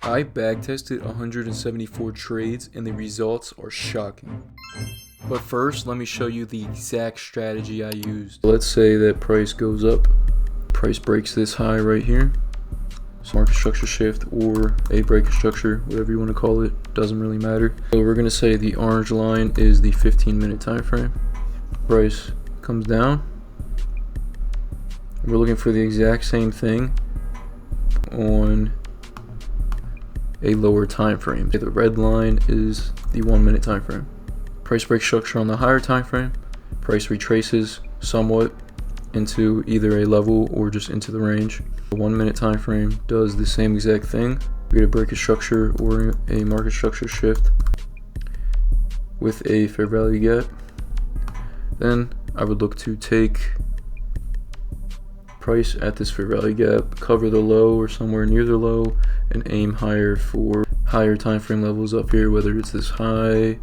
I backtested 174 trades and the results are shocking. But first, let me show you the exact strategy I used. Let's say that price goes up, price breaks this high right here. So market structure shift or a break of structure, whatever you want to call it, doesn't really matter. So we're going to say the orange line is the 15-minute time frame. Price comes down. We're looking for the exact same thing on a lower time frame. The red line is the 1 minute time frame. Price break structure on the higher time frame. Price retraces somewhat into either a level or just into the range. The 1 minute time frame does the same exact thing. We get a break of structure or a market structure shift with a fair value gap. Then I would look to take price at this fair value gap, cover the low or somewhere near the low, and aim higher for higher time frame levels up here, whether it's this high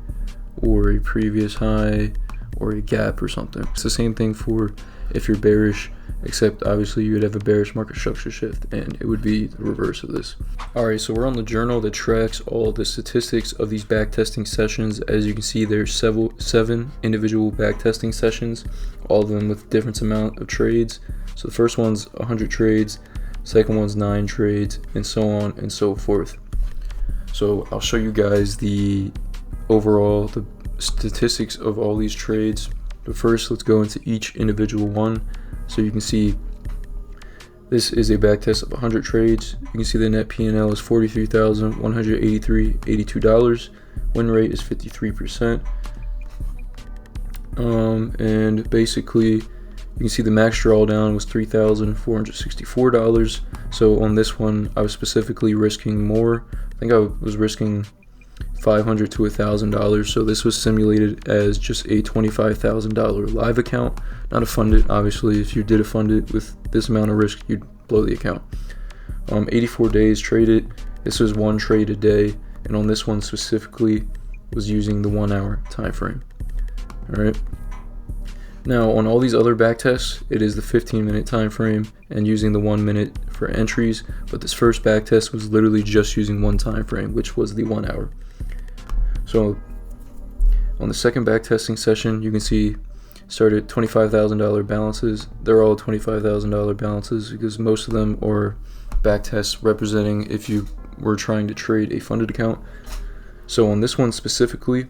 or a previous high or a gap or something. It's the same thing for if you're bearish, except obviously you would have a bearish market structure shift and it would be the reverse of this. Alright, so we're on the journal that tracks all the statistics of these backtesting sessions. As you can see, there's seven individual backtesting sessions, all of them with different amount of trades. So the first one's 100 trades, second one's 9 trades, and so on and so forth. So I'll show you guys the statistics of all these trades. But first, let's go into each individual one. So you can see this is a backtest of 100 trades. You can see the net P&L is $43,183.82. Win rate is 53%. And basically, you can see the max drawdown was $3,464. So on this one, I was specifically risking more. I think I was risking $500 to $1,000. So this was simulated as just a $25,000 live account, not a funded. Obviously, if you did a funded with this amount of risk, you'd blow the account. 84 days traded. This was one trade a day, and on this one specifically was using the 1 hour time frame. All right. Now on all these other backtests, it is the 15-minute time frame and using the 1 minute for entries, but this first backtest was literally just using one time frame, which was the 1 hour. So on the second backtesting session, you can see started $25,000 balances. They're all $25,000 balances because most of them are backtests representing if you were trying to trade a funded account. So on this one specifically,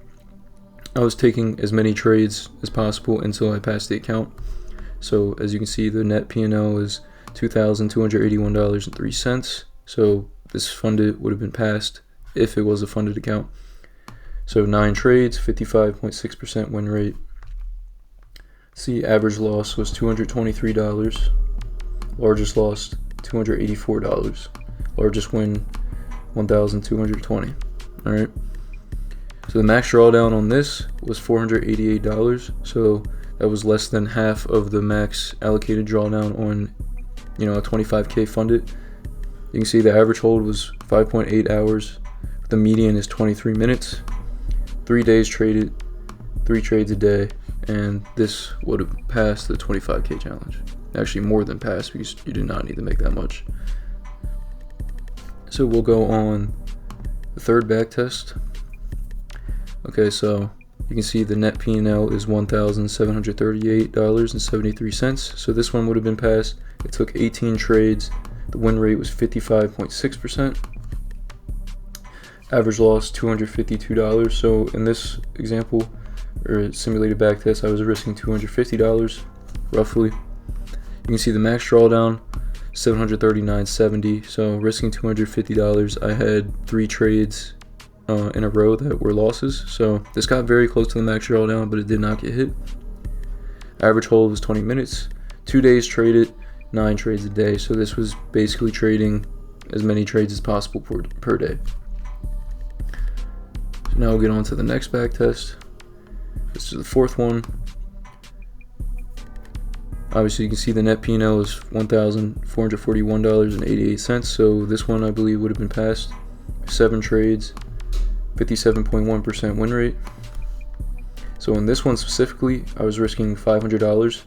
I was taking as many trades as possible until I passed the account. So as you can see, the net P&L is $2,281.03. So this funded would have been passed if it was a funded account. So 9 trades, 55.6% win rate. See, average loss was $223. Largest loss, $284. Largest win, $1,220. All right. So the max drawdown on this was $488. So that was less than half of the max allocated drawdown on, a 25K funded. You can see the average hold was 5.8 hours. The median is 23 minutes. 3 days traded, 3 trades a day, and this would have passed the 25K challenge. Actually, more than passed because you did not need to make that much. So we'll go on the third backtest. Okay, so you can see the net P&L is $1,738.73. So this one would have been passed. It took 18 trades. The win rate was 55.6%. Average loss $252. So in this example or simulated backtest, I was risking $250 roughly. You can see the max drawdown $739.70. So risking $250, I had 3 trades in a row that were losses. So this got very close to the max drawdown, but it did not get hit. Average hold was 20 minutes. 2 days traded, 9 trades a day. So this was basically trading as many trades as possible per day. So now we'll get on to the next backtest. This is the fourth one. Obviously, you can see the net P&L is $1,441.88. So this one, I believe, would have been passed. 7 trades, 57.1% win rate. So in this one specifically, I was risking $500.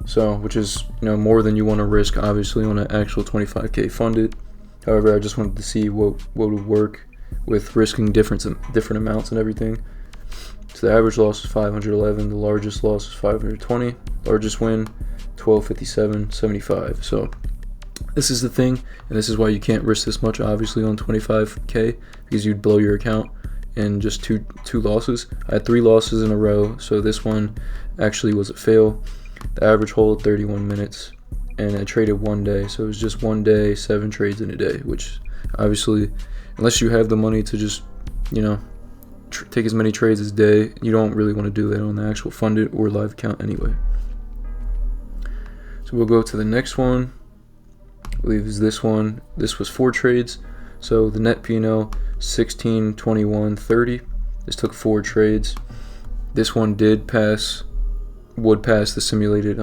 So, which is more than you want to risk, obviously, on an actual 25K funded. However, I just wanted to see what would work with risking different amounts and everything. So the average loss was 511, the largest loss was 520, largest win 1257.75. So this is the thing, and this is why you can't risk this much obviously on 25k, because you'd blow your account in just two losses. I had 3 losses in a row, so this one actually was a fail. The average hold 31 minutes, and I traded 1 day, so it was just 1 day, 7 trades in a day, which obviously, unless you have the money to just, take as many trades as a day, you don't really want to do that on the actual funded or live account anyway. So we'll go to the next one. I believe is this one. This was 4 trades. So the net P&L 16, 21, 30. This took 4 trades. This one would pass the simulated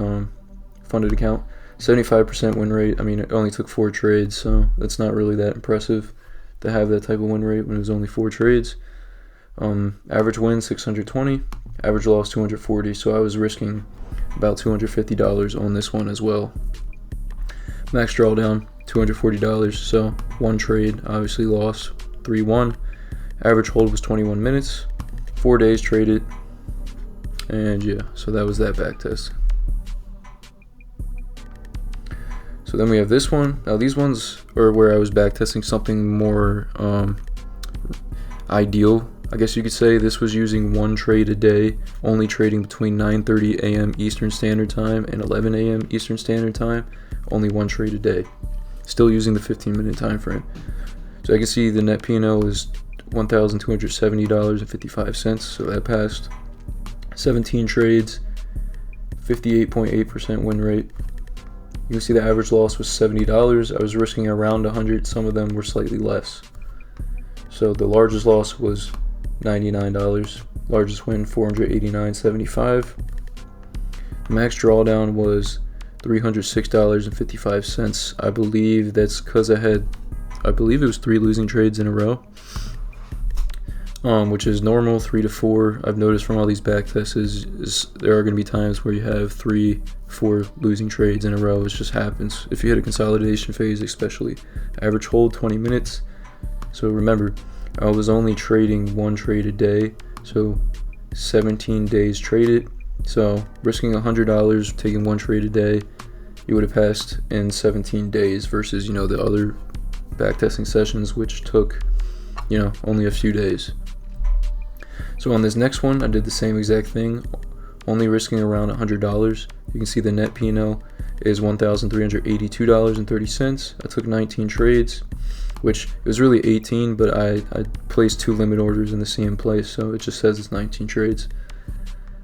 funded account. 75% win rate. I mean, it only took 4 trades, so that's not really that impressive to have that type of win rate when it was only 4 trades. Average win 620, average loss 240, so I was risking about $250 on this one as well. Max drawdown $240, so 1 trade, obviously lost 3-1. Average hold was 21 minutes, 4 days traded, and yeah, so that was that back test. So then we have this one. Now these ones are where I was back testing something more ideal, I guess you could say. This was using 1 trade a day, only trading between 9:30 a.m. Eastern Standard Time and 11 a.m. Eastern Standard Time, only 1 trade a day, still using the 15-minute time frame. So I can see the net P&L is $1,270.55, so that passed. 17 trades, 58.8% win rate. You can see the average loss was $70. I was risking around 100, some of them were slightly less. So the largest loss was $99, largest win $489.75. Max drawdown was $306.55. I believe that's because I believe it was 3 losing trades in a row, which is normal. 3 to 4. I've noticed from all these back tests is there are going to be times where you have 3, 4 losing trades in a row. It just happens if you hit a consolidation phase, especially. Average hold 20 minutes. So remember, I was only trading 1 trade a day, so 17 days traded. So risking $100, taking 1 trade a day, you would have passed in 17 days versus, the other backtesting sessions, which took, only a few days. So on this next one, I did the same exact thing, only risking around $100. You can see the net P&L is $1,382.30. I took 19 trades, which it was really 18, but I placed 2 limit orders in the same place, so it just says it's 19 trades.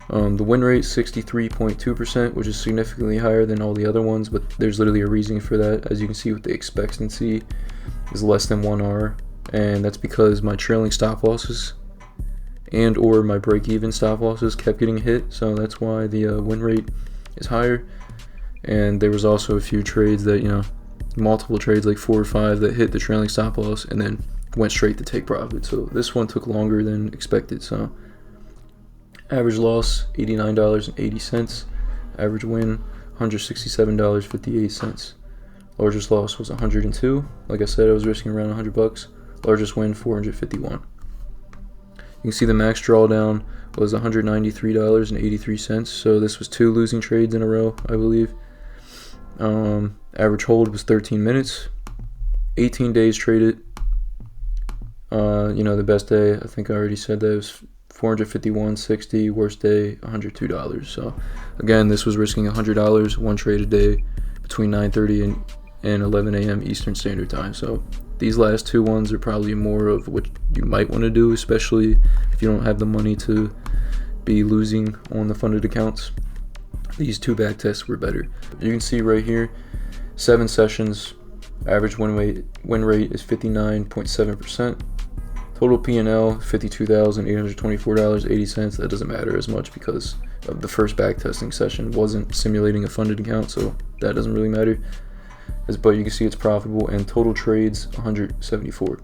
The win rate 63.2%, which is significantly higher than all the other ones, but there's literally a reason for that. As you can see, with the expectancy is less than 1 hour, and that's because my trailing stop losses and or my break-even stop losses kept getting hit, so that's why the win rate is higher. And there was also a few trades that, multiple trades, like 4 or 5, that hit the trailing stop loss and then went straight to take profit. So this one took longer than expected. So average loss $89.80, average win $167.58. Largest loss was 102. Like I said, I was risking around $100. Largest win $451. You can see the max drawdown was $193.83. So this was 2 losing trades in a row, I believe. Average hold was 13 minutes, 18 days traded. The best day, I think I already said that, it was $451.60. Worst day, $102. So again, this was risking $100, 1 trade a day between 9:30 and 11 a.m. Eastern Standard Time. So these last 2 ones are probably more of what you might want to do, especially if you don't have the money to be losing on the funded accounts. These 2 back tests were better. You can see right here, 7 sessions, average win rate is 59.7%. Total P&L $52,824.80. That doesn't matter as much because of the first back testing session wasn't simulating a funded account, so that doesn't really matter. But you can see it's profitable, and total trades 174.